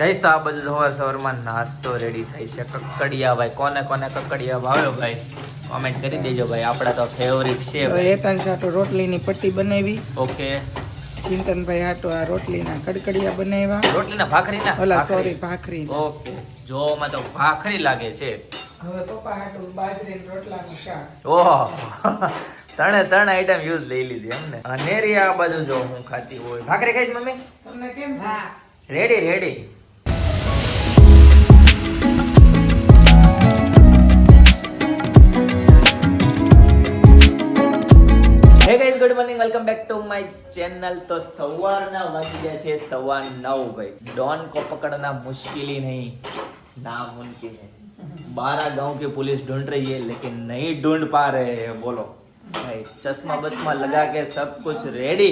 Guys તો આ બધું સવારમાં નાસ્તો રેડી થાય છે. કકડિયા ભાઈ, કોને કોને કકડિયા ભાવ્યો ભાઈ કોમેન્ટ કરી દેજો ભાઈ. આપડા તો ફેવરિટ છે ભાઈ. એકાંશ હાટો રોટલીની પટ્ટી બનાવી. ઓકે. ચિંતનભાઈ હાટો આ રોટલીના કડકડિયા બનાવ્યા. રોટલીના ભાખરીના? ઓલા સોરી ભાખરી. ઓકે. જોવામાં તો ભાખરી લાગે છે. હવે પપ્પા હાટો બાજરી રોટલાનું શાક. ઓહો. ત્રણ આઈટમ યુઝ લઈ લીધી એમને. નેરી આ બધું જો હું ખાતી હોય. ભાખરી ખાઈશ મમ્મી? તમને કેમ છે? Ready ready. હે guys, good morning, welcome back to my channel. તો સવારના વાગી ગયા છે 9:15 ભાઈ. डॉन को पकड़ना मुश्किल ही नहीं, नामुमकिन है. 12 गांव की पुलिस ढूंढ रही है लेकिन नहीं ढूंढ पा रहे हैं. बोलो भाई, चश्मा बचमा लगा के सब कुछ रेडी,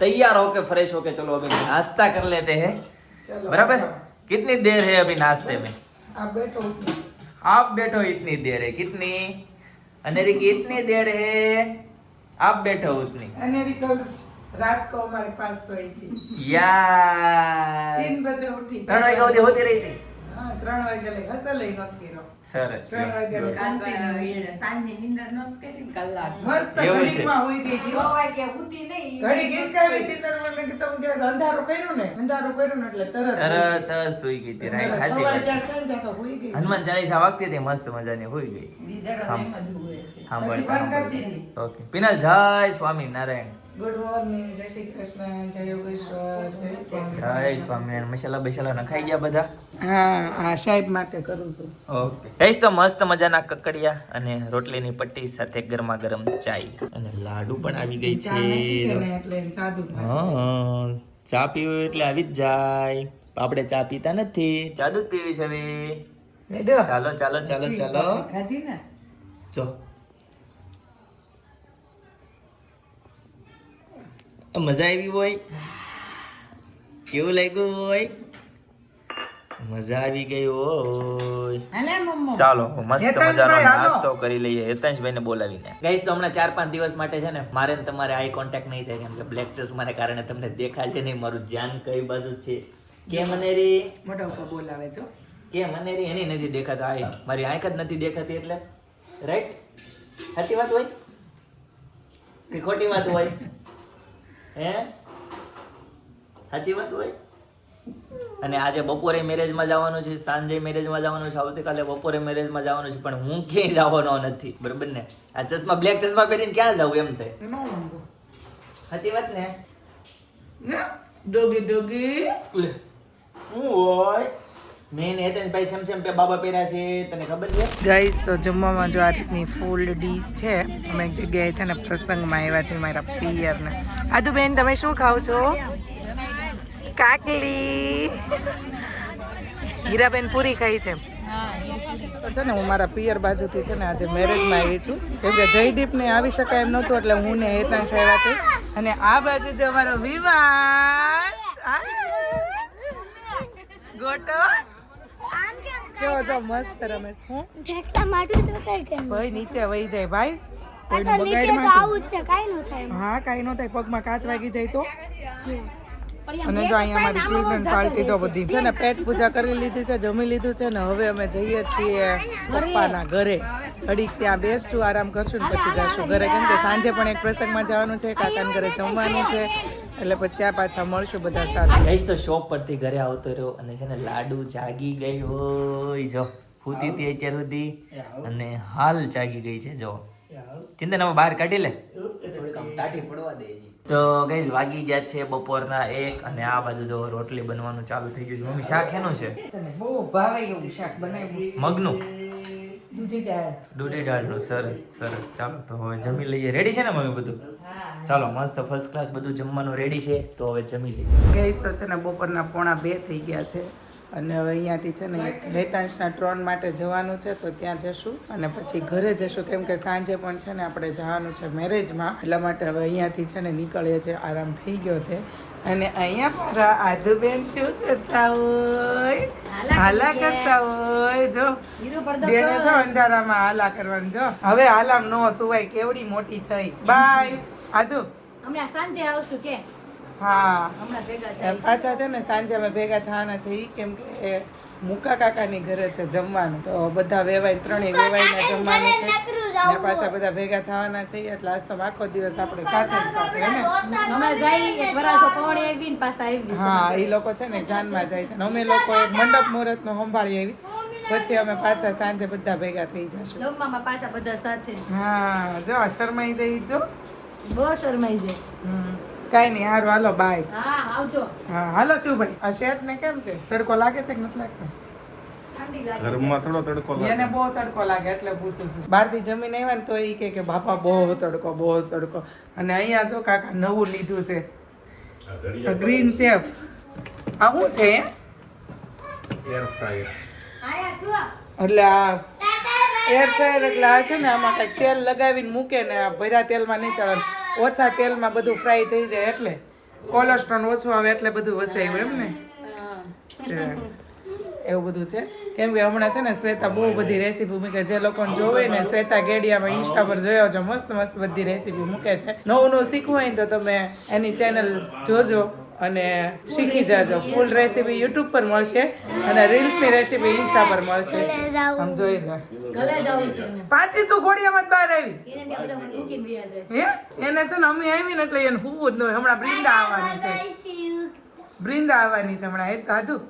तैयार होके फ्रेश होके चलो अभी नाश्ता कर लेते हैं. बराबर. कितनी देर है अभी नाश्ते में? आप बैठो इतनी देर है. कितनी अनेरी की इतनी देर है आप बैठो उतनी. अनेरी कल रात को हमारे पास सोई थी. यार 3 बजे उठी. 3 वाગ્યા સુધી હોતી રહી હતી. હા 3 વાગે લે હસલ લઈ નહોતી રહો. સરસ. 3 વાગે લે સાંજે નિંદર ન કરી કલાક મસ્ત એવું છે. ઘડીમાં હોઈ ગઈ હતી. વાગે ઉઠી નહીં ઘડી ગીચકાવી છે તરત મેં કીધું કે અંધારું કર્યું ને એટલે તરત તરત જ સુઈ ગઈ હતી. રાઈટ, સાચી વાત છે. તો હોઈ ગઈ. હનુમાન ચાલીસા વાગતી હતી મસ્ત મજાની, હોઈ ગઈ. દીદાડો એમ જ હોય છે. પછી સાંભળતા પણ કરતી હતી. ઓકે. પિનલ, જય સ્વામિનારાયણ. ગુડ મોર્નિંગ, જય શ્રી કૃષ્ણ, જય યોગેશ્વર, જય સ્વામી. જય સ્વામિનારાયણ. મસાલા બસાલા નખાઈ ગયા બધા? હા આ સાહેબ માટે કરું છું. ઓકે. ગાઈસ તો મસ્ત મજાના કકડિયા અને રોટલીની પટ્ટી સાથે ગરમા ગરમ ચાય અને લાડુ પણ આવી ગઈ ચા નથી કે છે. ને એટલે સાદુ થાય. હા, ચા પીવું એટલે આવી જ જાય. આપણે ચા પીતા નથી, ચા દૂધ પીવી છે હવે. રેડો. ચાલો ચાલો ચાલો ચાલો. ખાધી ને જો મજા આવી હોય, કેવું લાગ્યું હોય? મજા આવી ગઈ હોય. હાલે મમ્મો ચાલો મસ્ત હેતાંશભાઈ, મજાનો હાલો. નાસ્તો કરી લઈએ હેતાંશભાઈને બોલાવીને. ગાઈસ તો હમણાં 4-5 દિવસ માટે છે ને મારે ને તમારે આઈ કોન્ટેક્ટ નહીં થાય, કેમ કે બ્લેક ચશ્માને કારણે તમને દેખાશે નહીં મારું ધ્યાન કઈ બાજુ છે. કે મનેરી મોટા ઉપર બોલાવે છો. કે મનેરી એની નથી દેખાતા. આઈ મારી આંખ જ નથી દેખાતી એટલે. રાઈટ? સાચી વાત હોય કે ખોટી વાત હોય? હે, સાચી વાત હોય. અને આજે બપોરે મેરેજમાં જવાનું છે, સાંજે મેરેજમાં જવાનું છે, આવતીકાલે બપોરે મેરેજમાં જવાનું છે, પણ હું ક્યાંય જવાનો નથી. બરોબર ને? આ ચશ્મા, બ્લેક ચશ્મા પહેરીને ક્યાં જવું એમ થાય. નો માંગો. સાચી વાત ને? Doggy doggy. હું હોય મેન હેતનભાઈ સેમ પે બાબા પહેર્યા છે, તને ખબર છે? ગાઈસ તો જમવામાં જો આ રીતની ફૂલ ડીશ છે. અમે એક જગ્યાએ છે ને પ્રસંગમાં આવ્યા છે મારા પિયરને. આદુબેન તમે શું ખાવ છો? કાકલી. હીરાબેન પૂરી ખાઈ છે. તો છે ને હું મારા પિયર બાજુથી છે ને આજે મેરેજમાં આવી છું, કેમ કે જયદીપને આવી શકાય એમ નહોતું એટલે હું ને હેતાંશ આવ્યા છે. અને આ બાજુ છે અમારો વિવાન. ગોટો કેવો જો મસ્ત રમે છે. હું ઠેકડા માટું તો કઈ કે ભાઈ નીચે વહી જાય ભાઈ. આ તો નીચે તો આવું જ છે, કાઈ ન થાય. હા કાઈ ન થાય, પગમાં કાચ વાગી જાય તો. અને જો અહીંયા અમારી ચિલ્ડ્રન પાર્ટી જો બધી છે ને પેટ પૂજા કરી લીધી છે, જમી લીધું છે ને હવે અમે જઈએ છીએ પપ્પાના ઘરે. ઘડીક ત્યાં બેસશું, આરામ કરશું ને પછી જશું ઘરે, કેમ કે સાંજે પણ એક પ્રસંગમાં જવાનું છે, કાકાના ઘરે જમવાનું છે, એટલે પછી ત્યાં પાછા મળશું બધા સાથે. ગાઈસ તો શોપ પરથી ઘરે આવતો રહ્યો અને છે ને લાડુ જાગી ગઈ હોય, જો ફૂતી હતી અત્યાર સુધી અને હાલ જાગી ગઈ છે. જો ચિંતન બહાર કાઢી લે, ટાઢી પડવા દે. તો ગાઈસ વાગી ગયા છે બપોરના 1 અને આ બાજુ જો રોટલી બનવાનું ચાલુ થઈ ગયું છે. મમ્મી શાક એનું છે? બહુ ભાવે એવું શાક બનાવ્યું. મગનું દૂધી દાળ. દૂધી દાળનું. સરસ સરસ. ચાલો તો હવે જમી લઈએ. રેડી છે ને મમ્મી બધું? ચાલો મસ્ત ફર્સ્ટ ક્લાસ બધું જમવાનું રેડી છે, તો હવે જમી લઈએ. ગેસ તો છે ને બપોરના 1:45 થઈ ગયા છે અને હવે અહીંયાથી છે ને એક હેતાંશના ટ્રોન માટે જવાનું છે, તો ત્યાં જશું અને પછી ઘરે જશું, કેમ કે સાંજે પણ છે ને આપણે જવાનું છે મેરેજમાં, એટલા માટે હવે અહીંયાથી છે ને નીકળીએ છીએ. આરામ થઈ ગયો છે અને અહીંયા મારા આદુબેન શું કરતા હોય? હાલા કરતા હોય. જો બેને જો અંધારામાં હાલા કરવાનું. જો હવે હાલામ નો સુવાય, કેવડી મોટી થઈ. બાય આદુ. હમણાં સાંજે આવશું કે હા હમણાં ભેગા એમ થાય પાછા છે ને સાંજે અમે ભેગા થવાના છે ઈ કેમ કે મુકા કાકાની ઘરે છે જમવાનું તો બધા વેવાય ત્રણેય વેવાઈને જમવાનું છે ને પાછા બધા ભેગા થવાના છે એટલે આજ તો આખો દિવસ આપણે સાથે જ સાથે હે ને હમણાં જાય એક વરાસો પવણી આવી ને પાછા આવી હા એ લોકો છે ને જાનમાં જાય છે ને અમે લોકો એક મંડપ મુહૂર્ત નો સંભાળી આવી પછી અમે પાછા સાંજે બધા ભેગા થઈ જશું જમવામાં પાછા બધા સાથે હા જો શરમાઈ જઈ જો બહુ શરમાઈ જાય કાઈ નહીં હારું હાલો બાય હા આવજો હા હાલો શિવભાઈ આ શેઠ ને કેમ છે તડકો લાગે છે કે નથી લાગતો ઠંડી લાગે ઘરમાં થોડો તડકો એને બહુ તડકો લાગે એટલે પૂછું છું બહારથી જમીને આવ્યા ને તો એ કે બાપા બહુ તડકો અને અહીંયા જો કાકા નવું લીધું છે ગ્રીન ચેફ આ શું છે એર ફ્રાયર આયા શું એટલે આ એર ફ્રાયર એટલે આ છે ને આમાં કંઈક તેલ લગાવીને મૂકે ને આ ભર્યા તેલમાં નહીં તળે ઓછા તેલમાં બધું ફ્રાય થઈ જાય એટલે કોલેસ્ટ્રોલ ઓછું આવે એટલે બધું વસાયું એમ ને એવું બધું છે કેમ કે હમણાં છે ને શ્વેતા બહુ બધી રેસીપી મૂકે જે લોકોને જોવે ને શ્વેતા ગેડિયામાં ઇન્સ્ટા પર જોયો છો મસ્ત મસ્ત બધી રેસીપી મૂકે છે નવું શીખવું હોય ને તો તમે એની ચેનલ જોજો અને શીખી જાજો ફૂલ રેસીપી યુટ્યુબ પર મળશે અને રીલ્સની રેસીપી ઇન્સ્ટા પર મળશે આમ જોઈ લે ગલે જવું છે એને પાછી તું ઘોડિયામાં જ બહાર આવી એને બે બધા મને મૂકીને વ્યા જાય હે એને છે ને અમે આવી ને એટલે એને હુવું જ ન હોય હમણાં બ્રિંદા આવવાની છે બ્રિંદા આવવાની છે હમણાં એ દાદુ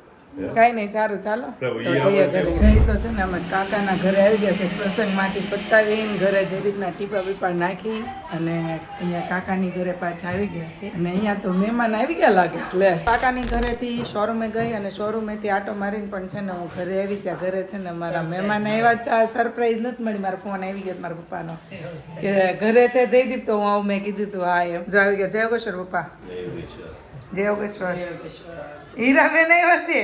કઈ નહીં સારું ચાલો તો જઈએ ઘરે ગઈ તો છે ને અમે કાકાના ઘરે આવી ગયા છે પ્રસંગમાંથી પતાવીને ઘરે જે રીતના ટીપા બીપા નાખી અને અહીંયા કાકાની ઘરે પાછા આવી ગયા છે અને અહીંયા તો મહેમાન આવી ગયા લાગે છે લે કાકાની ઘરેથી શોરૂમે ગઈ અને શોરૂમેથી આટો મારીને પણ છે ને હું ઘરે આવી ત્યાં ઘરે છે ને મારા મહેમાન આવ્યા હતા સરપ્રાઈઝ નથી મળી મારો ફોન આવી ગયો મારા પપ્પાનો કે ઘરે છે જયદીપ તો હું આવું મેં કીધું તું હા એમ જો આવી ગયા જય યોગેશ્વર પપ્પા જય યોગેશ્વર હીરાબેન આવ્યા છે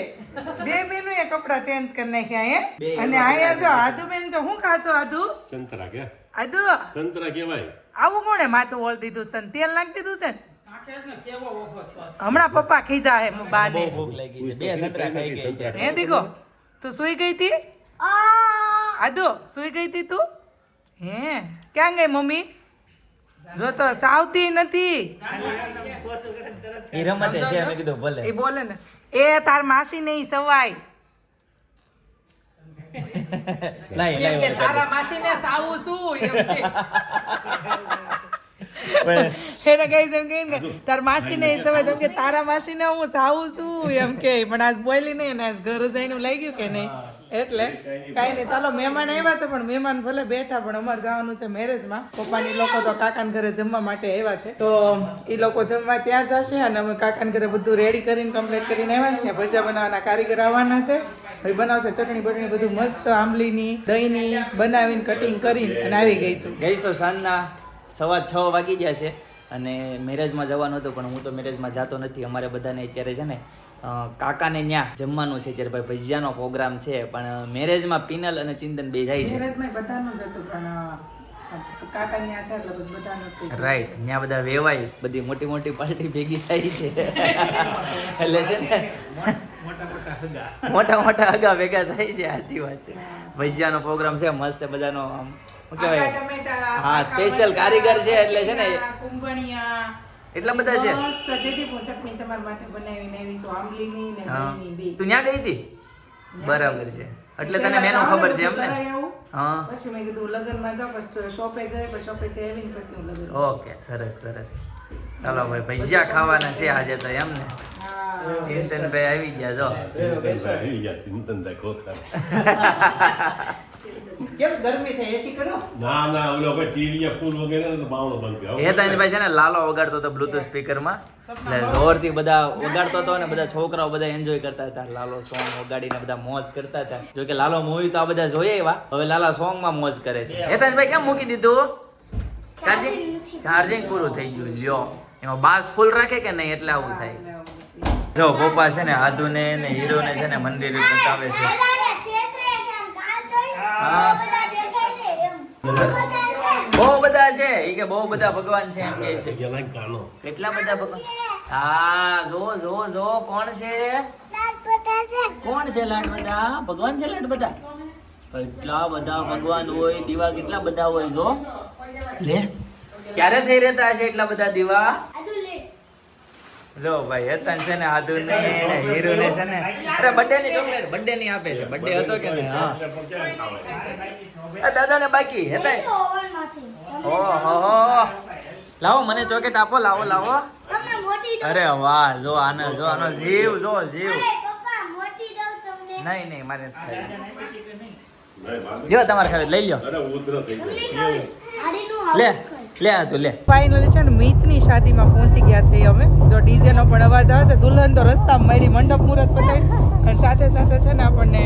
બે બેનું એ કપડા ચેન્જ કરી નાખ્યા હે અને આયા જો આદુ બેન જો હું ખાશો આદુ સંતરા કે આદુ સંતરા કહેવાય આવું કોણે માથું ઓળ દીધું છે તને તેલ નાખી દીધું છે ને હમણાં પપ્પા ખીજા હે બાને ભૂખ લાગી છે બે સંતરા ખાઈ ગયા અત્યારે. હે દીકો તું સુઈ ગઈ હતી આદુ સુઈ ગઈ હતી તું હે ક્યાં ગઈ મમ્મી જો તો ચાવતી નથી ઈ રમતે છે મેં કીધું ભલે એ બોલે ને એ તાર માસી નહીં સવાય લાઈ તારા માસીને સાવું શું એમ કે પણ એને કઈ એમ કે તાર માસીને એ સવાય તો કે તારા માસીને હું સાવું છું એમ કે પણ આજ બોલી નહીં ને આજ ઘર જઈને લઈ ગયું કે નહીં એટલે કાંઈ નહીં ચાલો મહેમાન આવ્યા છે પણ મહેમાન ભલે બેઠા પણ અમારે જવાનું છે મેરેજમાં પપ્પાની લોકો તો કાકાના ઘરે જમવા માટે આવ્યા છે તો એ લોકો જમવા ત્યાં જશે અને અમે કાકાના ઘરે બધું રેડી કરીને કમ્પ્લીટ કરીને આવ્યા છે ભજીયા બનાવવાના કારીગર આવવાના છે ભાઈ બનાવશે ચટણી બટણી બધું મસ્ત આંબલીની દહીંની બનાવીને કટિંગ કરીને અને આવી ગઈ છું ગઈ તો સાંજના 6:15 વાગી ગયા છે અને મેરેજમાં જવાનું હતું પણ હું તો મેરેજમાં જતો નથી અમારે બધાને અત્યારે છે ને કાકાને ત્યાં જમવાનું છે ત્યારે ભાઈ ભજીયાનો પ્રોગ્રામ છે પણ મેરેજમાં પિનલ અને ચિંતન બે જાય છે મેરેજમાં બધાનું જ હતું પણ કાકા ત્યાં છે એટલે પછી બધાનું જ હતું. રાઈટ ત્યાં બધા વેવાય બધી મોટી મોટી પાર્ટી ભેગી થાય છે એટલે છે ને મોટા મોટા હગા ભેગા થાય છે સાચી વાત છે ભજીયાનો પ્રોગ્રામ છે મસ્ત બધાનો આમ શું કહેવાય આખા ટમેટા, હા આખા સ્પેશિયલ કારીગર છે એટલે છે ને કુંભણિયા એટલા બધા છે મસ્ત જેથી હું ચટણી તમારા માટે બનાવીને આવી છું આંબલીની ને હા દહીંની બે તું ત્યાં ગઈ હતી બરાબર છે એટલે તને મેનુ ખબર છે એમ ને હા પછી મેં કીધું લગ્નમાં જાઉં પછી શોપે ગઈ પછી શોપે થી આવીને પછી હું લગ્ન ઓકે સરસ સરસ ચાલો ભાઈ ભજીયા ખાવાના છે આજે તો એમ ને હા ચિંતનભાઈ આવી ગયા જો આવી ગયા ચિંતનભાઈ ખોખર કેમ ગરમી થઈ એસી કરો ના ના ઓલો ભાઈ ટીવી ફૂલ વગેરે ને તો બાવણો બંધ કર્યો હેતાંશભાઈ છે ને લાલો વગાડતો હતો બ્લુટૂથ સ્પીકરમાં એટલે જોરથી બધા વગાડતો હતો ને બધા છોકરાઓ બધા એન્જોય કરતા હતા લાલો સોંગ વગાડીને બધા મોજ કરતા હતા જો કે લાલો મૂવી તો આ બધા જોઈએ એવા હવે લાલા સોંગ માં મોજ કરે છે હેતાંશભાઈ કેમ મૂકી દીધું ચાર્જિંગ પૂરું થઈ ગયું લ્યો એમાં બાસ ફૂલ રાખે કે નહીં એટલે આવું થાય જો પપ્પા છે ને આદુ ને હીરો ને છે ને મંદિર બતાવે છે બહુ બધા છે એ કે બહુ બધા ભગવાન છે એમ કે છે ગેલા કાનો કેટલા બધા ભગવાન હા જો જો જો કોણ છે કોણ છે લાડ બધા ભગવાન છે લાડ બધા કેટલા બધા ભગવાન હોય દીવા કેટલા બધા હોય જો લે ક્યારે થઈ રહેતા હશે એટલા બધા દીવા જો ભાઈ હેતન છે ને આદુ ને હીરુ ને છે ને અરે બર્થડે ની ચોકલેટ બર્થડે ની આપે છે બર્થડે હતો કે નહીં હા દાદા ને બાકી હેતન ઓવનમાંથી ઓહો લાવો મને ચોકલેટ આપો લાવો લાવો તમને મોટી દઉં અરે વાહ જો આનો જીવ જો જીવ અરે પપ્પા મોટી દઉં તમને નહીં નહીં મારે નથી ખાવી. નહીં, વાંધો લ્યો તમારે ખાવી લઈ લ્યો નહીં. અરે ઉધરસ થઈ તમને જાય. ખાવીશ હાડીનું લે આવું કર. લે આ તું લે ફાઇનલી છે ને મિતની શાદીમાં પહોંચી ગયા છે અમે જો ડીજે નો પણ અવાજ આવે છે દુલ્હન તો રસ્તામાં મળી મંડપ મુહૂર્ત પતાવી અને સાથે સાથે છે ને આપણને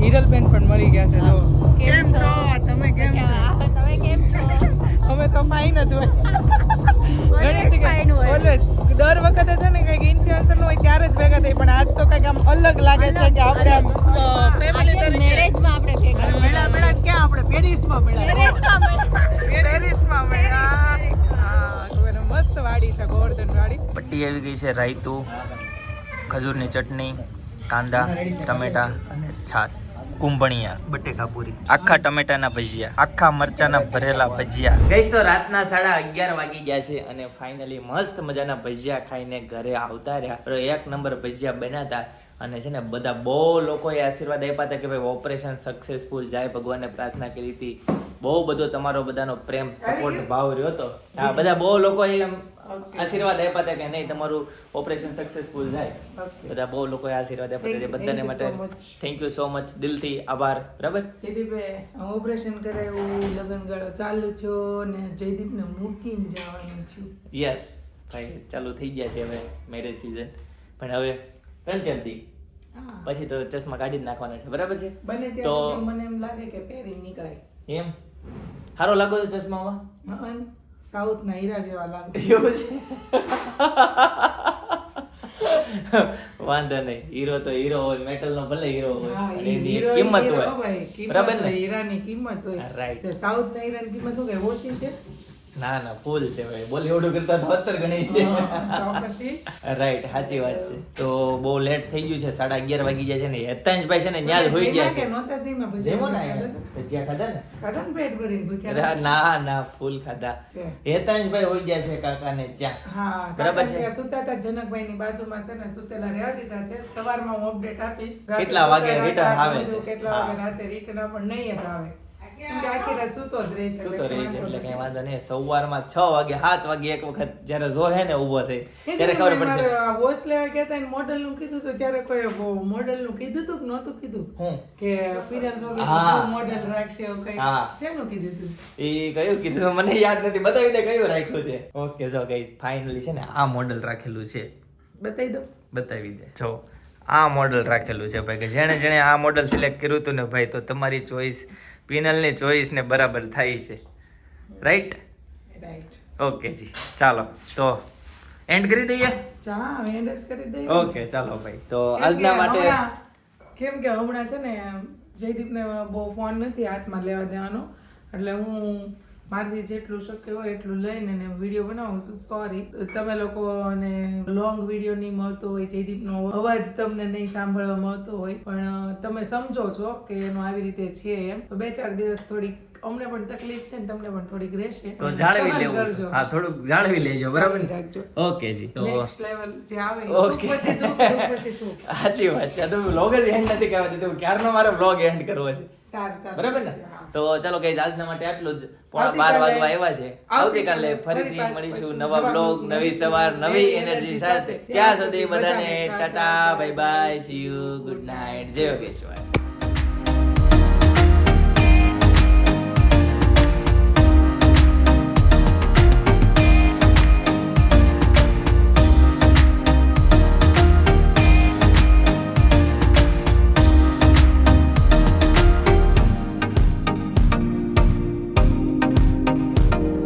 હિરલબેન પણ મળી ગયા છે જો કેમ છો તમે કેમ છો તમે કેમ છો અમે તો ફાઇન જ હોય ઘણી જગ્યાએ ઓલવેઝ દર વખતે છે ને કંઈક ઇન્ફ્લુએન્સર હોય ત્યારે જ ભેગા થઈ પણ આજ તો કંઈક આમ અલગ લાગે છે કે આપણે આમ ફેમિલી તરીકે મેરેજમાં આપણે ભેગા મેળા મેળા ક્યાં આપણે પેરિસમાં મેળા પેરિસમાં મેળા હા તો એને મસ્ત વાડી છે ગોવર્ધન વાડી પટ્ટી આવી ગઈ છે રાયતું ખજૂરની ચટણી કાંદા ટમેટા અને છાશ કુંભણિયા બટેકા પૂરી આખા ટમેટાના ભજીયા આખા મરચાના ભરેલા ભજીયા ગઈશ તો રાતના 11:30 વાગી ગયા છે અને ફાઇનલી મસ્ત મજાના ભજીયા ખાઈને ઘરે આવતા રહ્યા એક નંબર ભજીયા બન્યા હતા અને છે ને બધા બહુ લોકોએ આશીર્વાદ આપ્યા હતા કે ભાઈ ઓપરેશન સક્સેસફુલ જાય ભગવાનને પ્રાર્થના કરી હતી બહુ બધો તમારો બધાનો પ્રેમ સપોર્ટ ભાવ રહ્યો હતો હા બધા બહુ લોકોએ એમ આશીર્વાદ આપ્યા હતા કે નહીં તમારું ઓપરેશન સક્સેસફુલ જાય બધા બહુ લોકોએ આશીર્વાદ આપ્યા હતા બધાને માટે થેન્ક યુ સો મચ દિલથી આભાર બરાબર જયદીપે ઓપરેશન કરાયું લગ્નગાળો ચાલુ છો ને જયદીપને મૂકીને જવાનું છું યસ ભાઈ ચાલુ થઈ ગયા છે હવે મેરેજ સીઝન પણ હવે 3-4 દી પછી તો ચશ્મા કાઢી જ નાખવાના છે બરાબર છે બને તો ત્યાં સુધી મને એમ લાગે કે પહેરી નીકળાય એમ સારો લાગો છો ચશ્મામાં સાઉથ ના હીરા જેવા લાગે એવું છે વાંધો નહીં હીરો તો હીરો હોય મેટલ નો ભલે હીરો હોય હા, અને એની હીરો કિંમત હીરો હોય ભાઈ, કિંમત બરાબર હોય, ને હીરાની કિંમત હોય Right. તો સાઉથ ના હીરાની કિંમત શું કે ઓછી છે ના ના ફૂલ છે ભાઈ બોલ એવડું કરતા તો 70 ગણી છે તો પછી રાઈટ સાચી વાત છે તો બહુ લેટ થઈ ગયું છે 11:30 વાગી ગયા છે ને હેતાંશભાઈ છે ને ન્યા જ હોઈ ગયા છે નહોતા જઈમાં પછી જેમો ને ખાધા ભજીયા ખાધા ને ખાધા ને પેટ ભરીને ભૂખ્યા ના ના ફૂલ ખાધા છે. હેતાંશભાઈ હોઈ ગયા છે કાકાને ત્યાં હા બરાબર બરાબર છે. છે સુતા હતા જનકભાઈ ની બાજુમાં છે ને સુતેલા રહેવા દીધા છે સવારમાં હું અપડેટ આપીશ રાતે કેટલા વાગે સુતા return હતા, આવે છે. કેટલા વાગે હા. રાતે રિટર્ન પણ નહીં જ આવે કેમ કે આખી રાત સૂતો જ રહે છે શું તો રહી છે એટલે કઈ વાંધો નહીં સવારમાં 6 વાગે 7 વાગે એક વખત જ્યારે જોહે ને ઊભો થઈ ત્યારે ખબર પડશે વોચ લેવા ગયા હતા મોડલ નું કીધું તો ત્યારે કોઈ મોડલ નું કીધું તું કે નહોતું કીધું હું કે ફિરલ હા. મોડલ રાખશે એવું કઈ હા. શેનું કીધું તું એ કયું કીધું મને યાદ નથી બતાવી દે કયું રાખ્યું છે ઓકે જો ગાઈસ ફાઇનલી છે ને આ મોડલ રાખેલું છે બતાવી દો બતાવી દે જો આ મોડલ રાખેલું છે ભાઈ કે જેણે જેણે આ મોડલ સિલેક્ટ કર્યું હતું ને ભાઈ તો તમારી ચોઈસ પિનલની ચોઈસ ને બરાબર થાય છે રાઈટ રાઈટ ઓકે જી ચાલો તો એન્ડ કરી દઈએ ચા એન્ડ જ કરી દઈએ ઓકે ચાલો ભાઈ તો આજના માટે કેમ કે હમણાં છે ને જયદીપને બહુ ફોન નથી હાથમાં લેવા દેવાનો એટલે હું મારાથી જેટલું શક્ય હોય એટલું લઈને ને વિડીયો બનાવું છું સોરી તમે લોકોને લોંગ વિડીયો નહીં મળતો હોય જયદીપનો અવાજ તમને નહીં સાંભળવા મળતો હોય પણ તમે સમજો છો કે એનું આવી રીતે છે એમ તો 2-4 દિવસ થોડીક અમને પણ તકલીફ છે ને તમને પણ થોડીક રહેશે તો જાળવી સહન લેવું કરજો. હા થોડુંક જાળવી લેજો બરાબર ને? રાખજો. ઓકે જી તો નેક્સ્ટ લેવલ જે આવે Okay. દુઃખ પછી દુઃખ, દુઃખ પછી સુખ. સાચી વાત છે તો વ્લોગ જ એન્ડ નથી કરવા દીધું ક્યારનો મારે વ્લોગ એન્ડ કરવો છે સારું, સારું. બરાબર ને હા. તો ચાલો ગાઈઝ આજના માટે આટલું જ પોણા 12 આવતીકાલે- વાગવા આવ્યા છે આવતીકાલે ફરીથી ફરી મળીશું પાછું નવા બ્લોગ નવી સવાર નવી એનર્જી સાથે ત્યાં સુધી બધાને Tata bye bye see you good night જય યોગેશ્વર